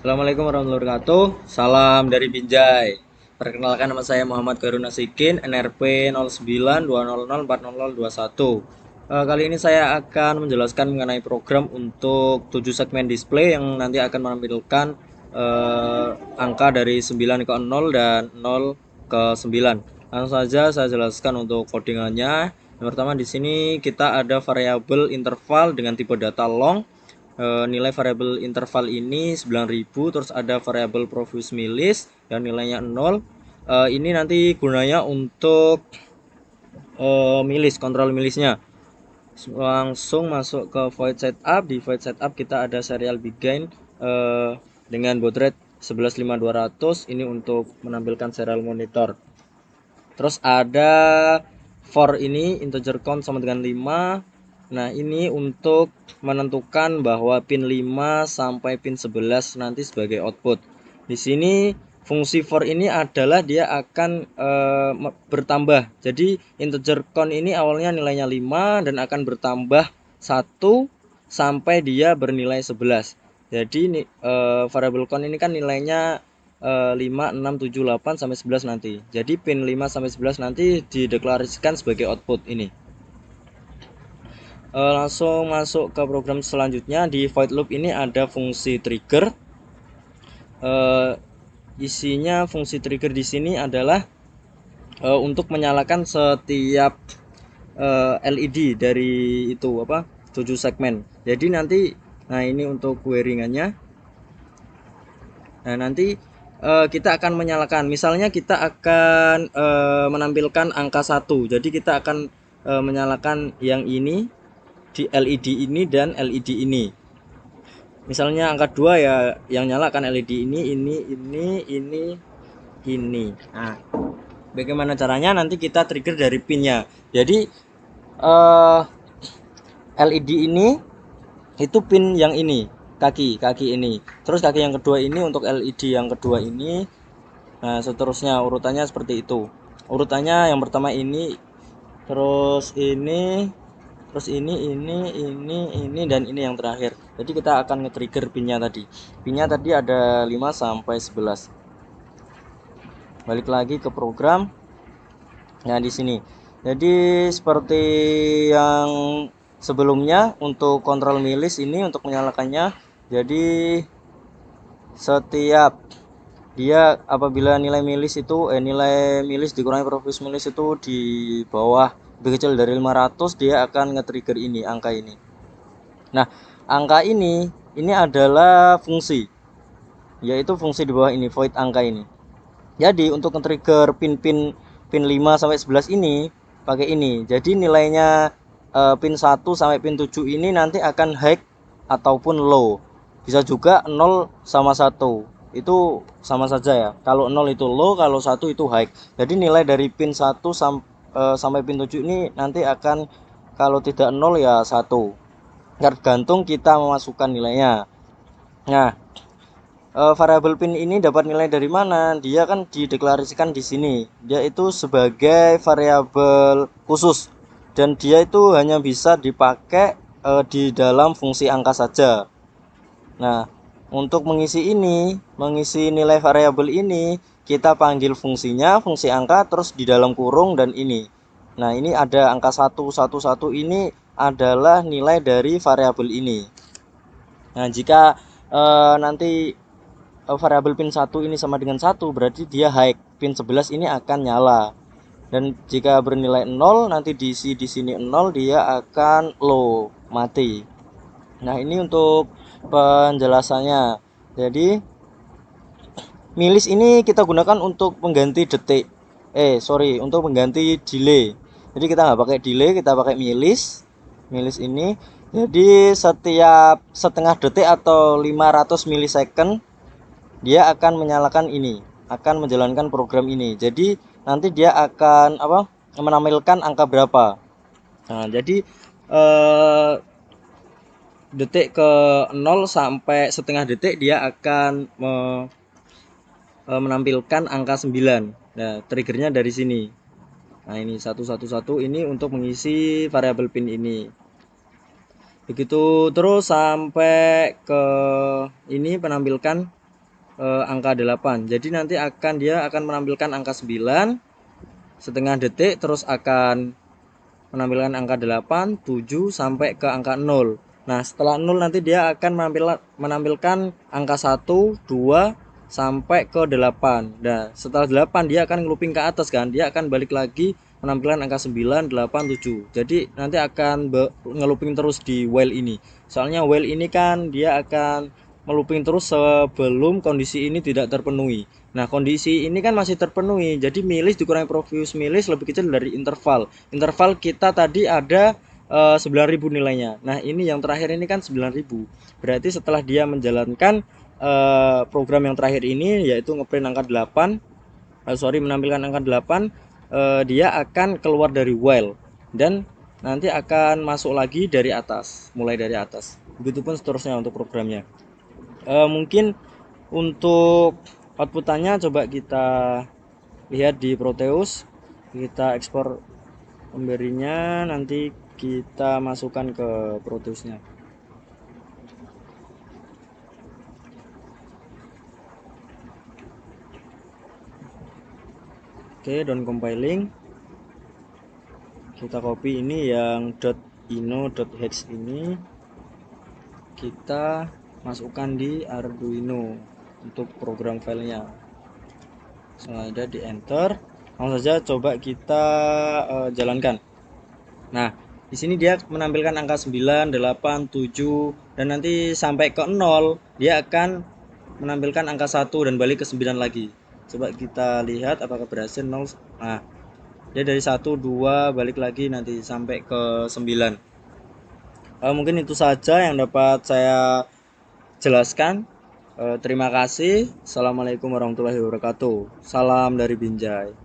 Assalamualaikum warahmatullahi wabarakatuh. Salam dari Binjai. Perkenalkan, nama saya Muhammad Khairun Nasikin, NRP 0920040021. Kali ini saya akan menjelaskan mengenai program untuk 7 segmen display yang nanti akan menampilkan angka dari 9 ke 0 dan 0 ke 9. Langsung saja saya jelaskan untuk codingannya. Yang pertama, di sini kita ada variabel interval dengan tipe data long. Nilai variabel interval ini 9.000, terus ada variabel profuse milis yang nilainya 0. Ini nanti gunanya untuk milis, kontrol milisnya. Langsung masuk ke void setup. Di void setup kita ada serial begin dengan baud rate 11.5200, ini untuk menampilkan serial monitor. Terus ada for ini integer count sama dengan 5. Nah, ini untuk menentukan bahwa pin 5 sampai pin 11 nanti sebagai output. Di sini fungsi for ini adalah dia akan bertambah. Jadi integer count ini awalnya nilainya 5 dan akan bertambah 1 sampai dia bernilai 11. Jadi variable count ini kan nilainya 5, 6, 7, 8 sampai 11 nanti. Jadi pin 5 sampai 11 nanti dideklarasikan sebagai output ini. Langsung masuk ke program selanjutnya. Di void loop ini ada fungsi trigger. Isinya fungsi trigger di sini adalah untuk menyalakan setiap LED dari itu 7 segmen. Jadi nanti, nah ini untuk wiringannya. Nah, nanti kita akan menyalakan, misalnya kita akan menampilkan angka 1. Jadi kita akan menyalakan yang ini di LED ini dan LED ini. Misalnya angka 2 ya yang nyalakan LED ini. Nah, bagaimana caranya? Nanti kita trigger dari pinnya. Jadi LED ini itu pin yang ini, kaki ini. Terus kaki yang kedua ini untuk LED yang kedua ini. Nah, seterusnya urutannya seperti itu. Urutannya yang pertama ini, terus ini, terus ini dan ini yang terakhir. Jadi kita akan nge-trigger pinnya tadi. Pinnya tadi ada 5 sampai 11. Balik lagi ke program. Nah, di sini. Jadi seperti yang sebelumnya untuk kontrol milis ini untuk menyalakannya. Jadi setiap dia apabila nilai milis dikurangi profuse milis itu di bawah lebih kecil dari 500, dia akan nge-trigger ini, angka ini. Nah, angka ini adalah fungsi, yaitu fungsi di bawah ini, void angka ini. Jadi untuk nge-trigger pin 5 sampai 11 ini pakai ini. Jadi nilainya pin 1 sampai pin 7 ini nanti akan high ataupun low. Bisa juga 0 sama 1. Itu sama saja ya. Kalau 0 itu low, kalau 1 itu high. Jadi nilai dari pin 1 sampai pin 7 ini nanti akan, kalau tidak 0 ya 1. Tergantung kita memasukkan nilainya. Nah, variabel pin ini dapat nilai dari mana? Dia kan dideklarasikan di sini. Dia itu sebagai variabel khusus dan dia itu hanya bisa dipakai di dalam fungsi angka saja. Nah, untuk mengisi nilai variabel ini, kita panggil fungsinya, fungsi angka, terus di dalam kurung dan ini. Nah, ini ada angka 111, ini adalah nilai dari variabel ini. Nah, jika nanti variabel pin 1 ini sama dengan 1, berarti dia high. Pin 11 ini akan nyala. Dan jika bernilai 0, nanti diisi di sini 0, dia akan low, mati. Nah, ini untuk penjelasannya. Jadi milis ini kita gunakan untuk mengganti detik. Untuk mengganti delay. Jadi kita nggak pakai delay, kita pakai milis. Milis ini. Jadi setiap setengah detik atau 500 milisecond dia akan menyalakan ini, akan menjalankan program ini. Jadi nanti dia akan menampilkan angka berapa. Nah, jadi detik ke 0 sampai setengah detik dia akan menampilkan angka 9. Nah, triggernya dari sini. Nah, ini 111 ini untuk mengisi variabel pin ini. Begitu terus sampai ke ini penampilkan angka 8. Jadi nanti dia akan menampilkan angka 9 setengah detik, terus akan menampilkan angka 8, 7 sampai ke angka 0. Nah, setelah 0 nanti dia akan menampilkan angka 1, 2 sampai ke 8. Nah, setelah 8 dia akan ngeluping ke atas kan. Dia akan balik lagi menampilkan angka 9, 8, 7. Jadi nanti akan ngeluping terus di while ini. Soalnya while ini kan dia akan meluping terus sebelum kondisi ini tidak terpenuhi. Nah, kondisi ini kan masih terpenuhi. Jadi milis dikurangi Provius milis lebih kecil dari interval. Interval kita tadi ada 9.000 nilainya. Nah, ini yang terakhir ini kan 9.000. Berarti setelah dia menjalankan program yang terakhir ini, yaitu ngeprint angka 8, menampilkan angka 8, dia akan keluar dari while dan nanti akan masuk lagi dari atas, mulai dari atas. Begitupun seterusnya untuk programnya. Mungkin untuk outputannya coba kita lihat di Proteus. Kita ekspor pemberinya, nanti kita masukkan ke Proteusnya. Oke, down compiling. Kita copy ini yang .ino.hex ini, kita masukkan di Arduino untuk program filenya. Sengaja di enter, langsung saja coba kita jalankan. Nah, di sini dia menampilkan angka 9, 8, 7 dan nanti sampai ke 0 dia akan menampilkan angka 1 dan balik ke 9 lagi. Coba kita lihat apakah berhasil. 0. Nah, dia dari 1, 2 balik lagi nanti sampai ke 9. Mungkin itu saja yang dapat saya jelaskan. Terima kasih. Assalamualaikum warahmatullahi wabarakatuh. Salam dari Binjai.